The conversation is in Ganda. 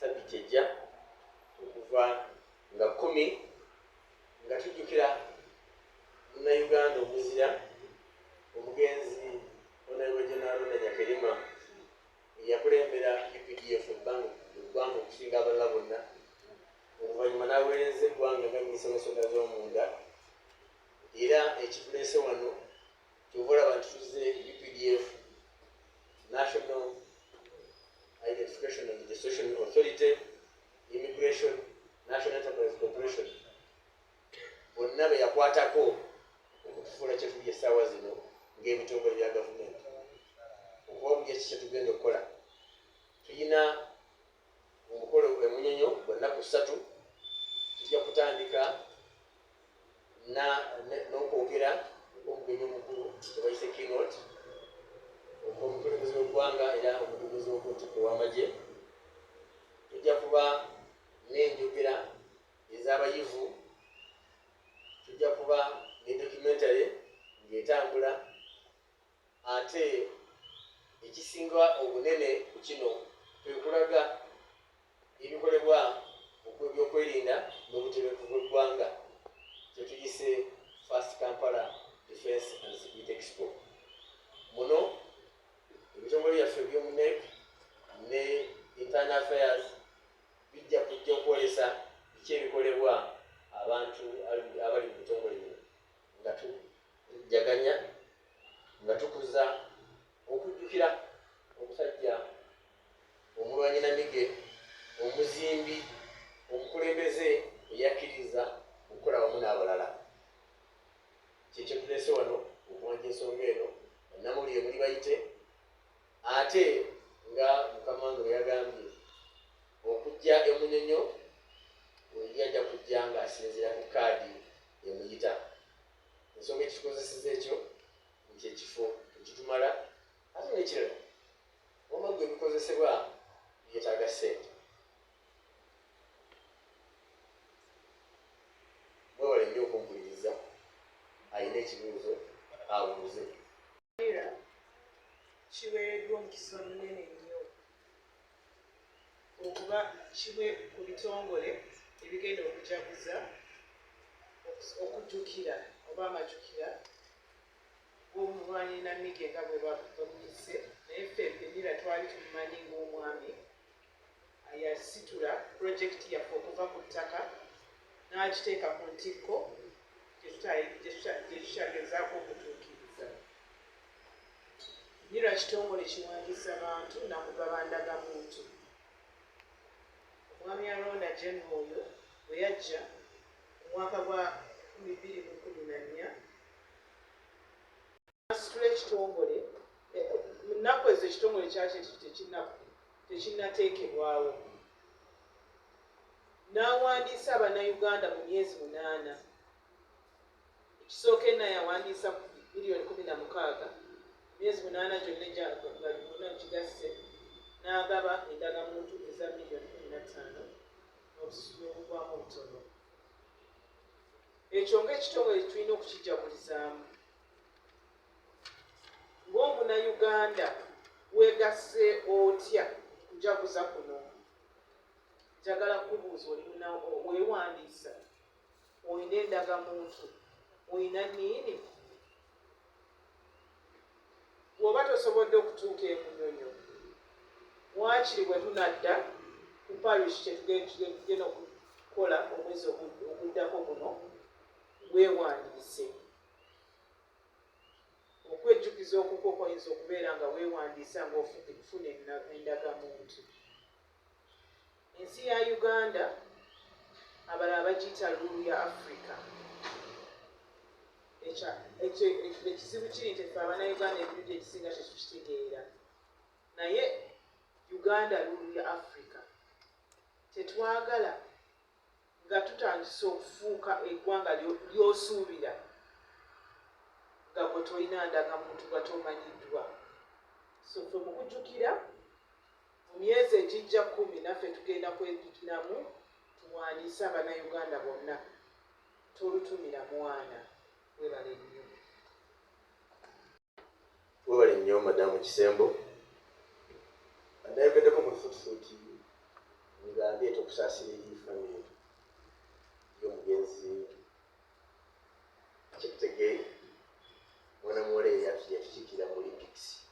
sabiti ejja okuva nga 10 nga tujjukira munnayuganda omuzira omugenzi Honorable General Nyakerima yakulembera UPDF eggwanga okusinga abalala bonna oluvannyuma n'aweereza eggwanga nga minisita w'ensonga z'omunda era ekituleese wano kyova olaba nti tuzze UPDF National Identification and Registration Authority, Immigration, National Enterprise Corporation bonna be yakwatako okutufuula kye tuli essaawa zino ng'ebitongole bya gavumenti okuba buli eki kye tugenda okukola. Tulina omukolo emunyonyo gwa nnaku 3 tujja kutandika n'okwogera omugenyi omukulu tebayise keynote omukulembeze w'eggwanga era omukulembeze w'okuntiko w'amagye. Tujja kuba n'enjogera ez'abayivu, tujja kuba ne documentary ng'etambula, ate ekisinga obunene ku kino kwe kulaga ebikolebwa by'okwerinda n'obutebenkevu bw'eggwanga kye tuyise First Kampala Defence and Security Expo. Muno ebitongole byaffe by'omu NEC ne Internal Affairs bijja kujja okwolesa biki ebikolebwa abantu abali mu bitongole bino nga tujjaganya nga tukuza okujjukira omusajja omulwanyi namige omuzimbi omukulembeze eyakkiriza okukola wamu n'abalala. Kyekyo tuleese wano okumanja ensonga eno bannamawulire muli bayite ate nga mukama wange bwe yagambye okujja emunyonyo yajja kujja ng'asinziira ku kaadi emuyita. Ensonga ekitukozeseza ekyo nti ekifo ekitumala ate n'ekirala omagga ebikozesebwa byetaaga ssente. Mwewale nnyo okumpuliriza alina ekibuuzo abuuze. Kiweereddwa omukisa omunene nnyo okuba kiwe ku bitongole ebigenda okujaguza okujjukira oba amajjukira g'omulwanyi namige nga bwe bamuyise, naye ffe ffennyira twali tumumanyi ng'omwami ayasitula pulojekiti yaffe okuva ku ttaka n'agiteeka ku ntikko gye tukyagezaako okutuukiriza. Nyira kitongole kiwandiisa bantu nakugabandagamuntu. Omwami alonda General oyo bwe yajja mu mwaka gwa 2014 asitula ekitongole mu nnaku ezo ekitongole kyaki tekinnateekebwawo, n'awandiisa abannayuganda mu myezi 8. Ekisooka enna yawandiisa miliyoni 16, myezi 8 gyonna gigasse n'agaba endagamuntu eza miliyoni 15 n'obusuulu obugwamu obutono. Ekyo ng'ekitongole tulina okukijjagulizaamu. Ng'omunnayuganda weegasse otya kujaguza kuno? Njagala kubuuza, weewandiisa, olina endagamuntu, olina nniini? Bw'oba tosobodde okutuuka emunyonyo, wakiri bwe tunadda ku parish kyetugenda okukola omwezi oguddako guno, weewandiise. Okwejjukiza okukwo koyinza okubeera nga weewandiisa ng'ofuna endagamuntu. Ensi ya Uganda abalala bagiyita luulu ya Africa. Ekizibu kiri nti ffe abannayuganda ebintu ekisinga tetukitegeera, naye Uganda luulu ya Africa. Tetwagala nga tutandise okufuuka eggwanga ly'osuubira nga gwe tolina ndagamuntu nga tomanyiddwa. So ffe mu kujjukira mu myezi egijja 10 naffe tugenda kwejjukiramu tuwandiise abannayuganda bonna tolutumira mwana. Webale nnyo. Webale nnyo Madamu Kisembo. Anayogeddeko mu futufuuti nga tandeta okusaasira eri famire y'omugenzi kyekutegeyi mwana muwala yatukiikira mu Olympics